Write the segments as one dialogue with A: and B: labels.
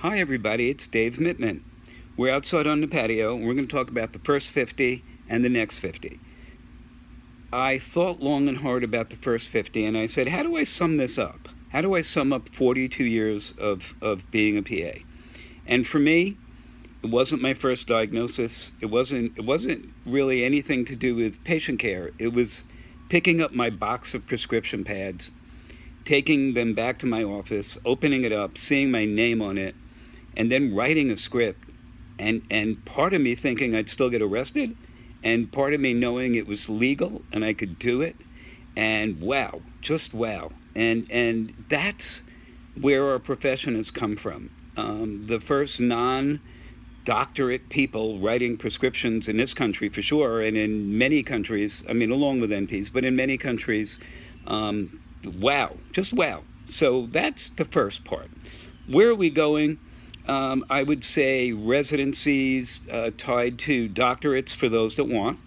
A: Hi everybody, it's Dave Mittman. We're outside on the patio and we're going to talk about the first 50 and the next 50. I thought long and hard about the first 50 and I said, how do I sum this up? How do I sum up 42 years of being a PA? And for me, it wasn't my first diagnosis. It wasn't really anything to do with patient care. It was picking up my box of prescription pads, taking them back to my office, opening it up, seeing my name on it, and then writing a script. And part of me thinking I'd still get arrested, and part of me knowing it was legal and I could do it. And wow, just wow. And that's where our profession has come from. The first non-doctorate people writing prescriptions in this country for sure, and in many countries, I mean along with NPs, but in many countries, wow, just wow. So that's the first part. Where are we going? I would say residencies tied to doctorates for those that want.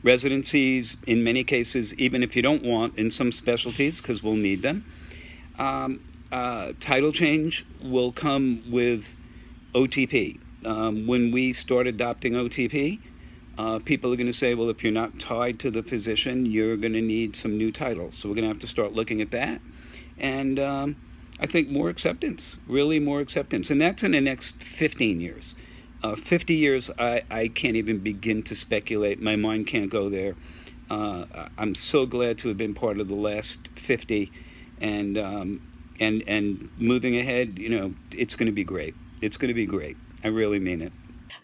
A: Residencies, in many cases, even if you don't want, in some specialties, because we'll need them. Title change will come with OTP. When we start adopting OTP, people are going to say, well, if you're not tied to the physician, you're going to need some new titles. So we're going to have to start looking at that. And I think more acceptance, really more acceptance. And that's in the next 15 years. 50 years, I can't even begin to speculate. My mind can't go there. I'm so glad to have been part of the last 50. And moving ahead, you know, it's going to be great. It's going to be great. I really mean it.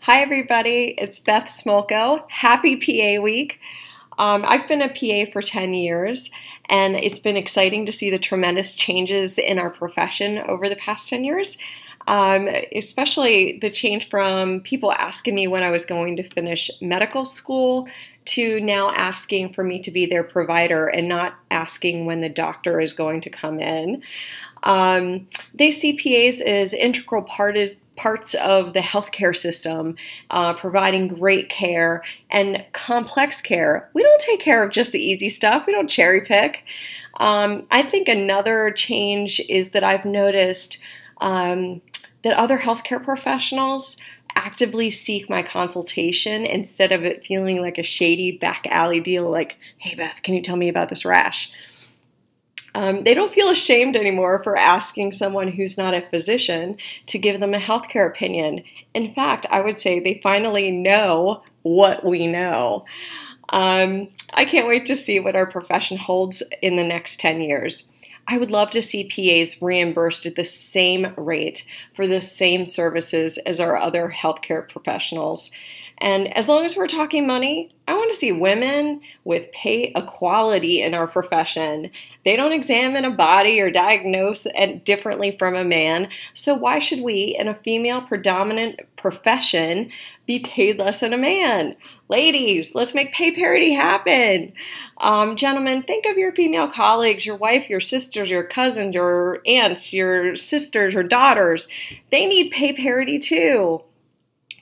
B: Hi everybody, it's Beth Smolko. Happy PA Week. I've been a PA for 10 years and it's been exciting to see the tremendous changes in our profession over the past 10 years. Especially the change from people asking me when I was going to finish medical school to now asking for me to be their provider and not asking when the doctor is going to come in. They see PAs as integral parts of the healthcare system, providing great care and complex care. We don't take care of just the easy stuff. We don't cherry pick. I think another change is that I've noticed that other healthcare professionals actively seek my consultation instead of it feeling like a shady back alley deal like, hey Beth, can you tell me about this rash? They don't feel ashamed anymore for asking someone who's not a physician to give them a healthcare opinion. In fact, I would say they finally know what we know. I can't wait to see what our profession holds in the next 10 years. I would love to see PAs reimbursed at the same rate for the same services as our other healthcare professionals. And as long as we're talking money, I want to see women with pay equality in our profession. They don't examine a body or diagnose it differently from a man. So why should we, in a female-predominant profession, be paid less than a man? Ladies, let's make pay parity happen. Gentlemen, think of your female colleagues, your wife, your sisters, your cousins, your aunts, your sisters, your daughters. They need pay parity too.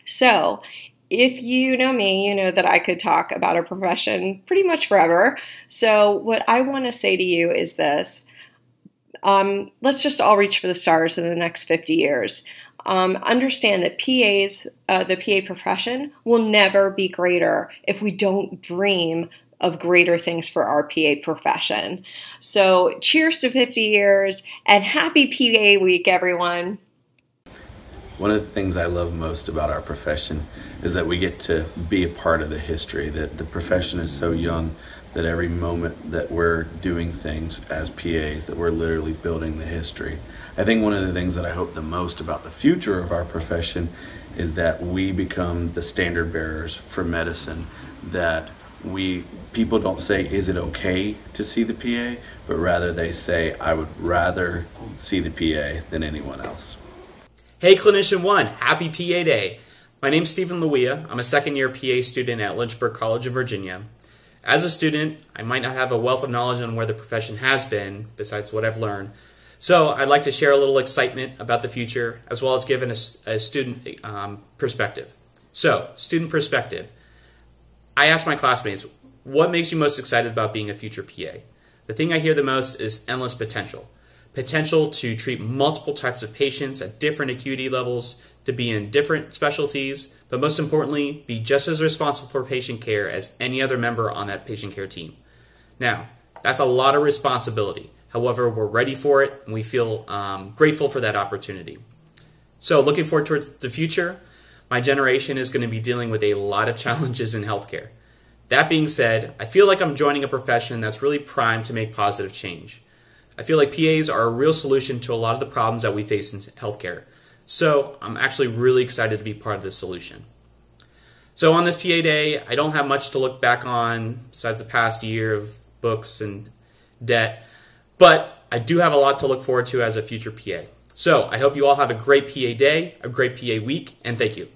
B: So, if you know me, you know that I could talk about a profession pretty much forever. So what I want to say to you is this. Let's just all reach for the stars in the next 50 years. Understand that PAs, the PA profession, will never be greater if we don't dream of greater things for our PA profession. So cheers to 50 years and happy PA Week, everyone.
C: One of the things I love most about our profession is that we get to be a part of the history, that the profession is so young that every moment that we're doing things as PAs, that we're literally building the history. I think one of the things that I hope the most about the future of our profession is that we become the standard bearers for medicine, that people don't say, is it okay to see the PA, but rather they say, I would rather see the PA than anyone else.
D: Hey Clinician One, happy PA Day. My name's Stephen Luia. I'm a second-year PA student at Lynchburg College of Virginia. As a student, I might not have a wealth of knowledge on where the profession has been, besides what I've learned. So I'd like to share a little excitement about the future, as well as give a student perspective. So, student perspective. I asked my classmates, what makes you most excited about being a future PA? The thing I hear the most is endless potential. potential to treat multiple types of patients at different acuity levels, to be in different specialties, but most importantly, be just as responsible for patient care as any other member on that patient care team. Now, that's a lot of responsibility. However, we're ready for it, and we feel grateful for that opportunity. So looking forward towards the future, my generation is going to be dealing with a lot of challenges in healthcare. That being said, I feel like I'm joining a profession that's really primed to make positive change. I feel like PAs are a real solution to a lot of the problems that we face in healthcare. So I'm actually really excited to be part of this solution. So on this PA Day, I don't have much to look back on besides the past year of books and debt, but I do have a lot to look forward to as a future PA. So I hope you all have a great PA Day, a great PA week, and thank you.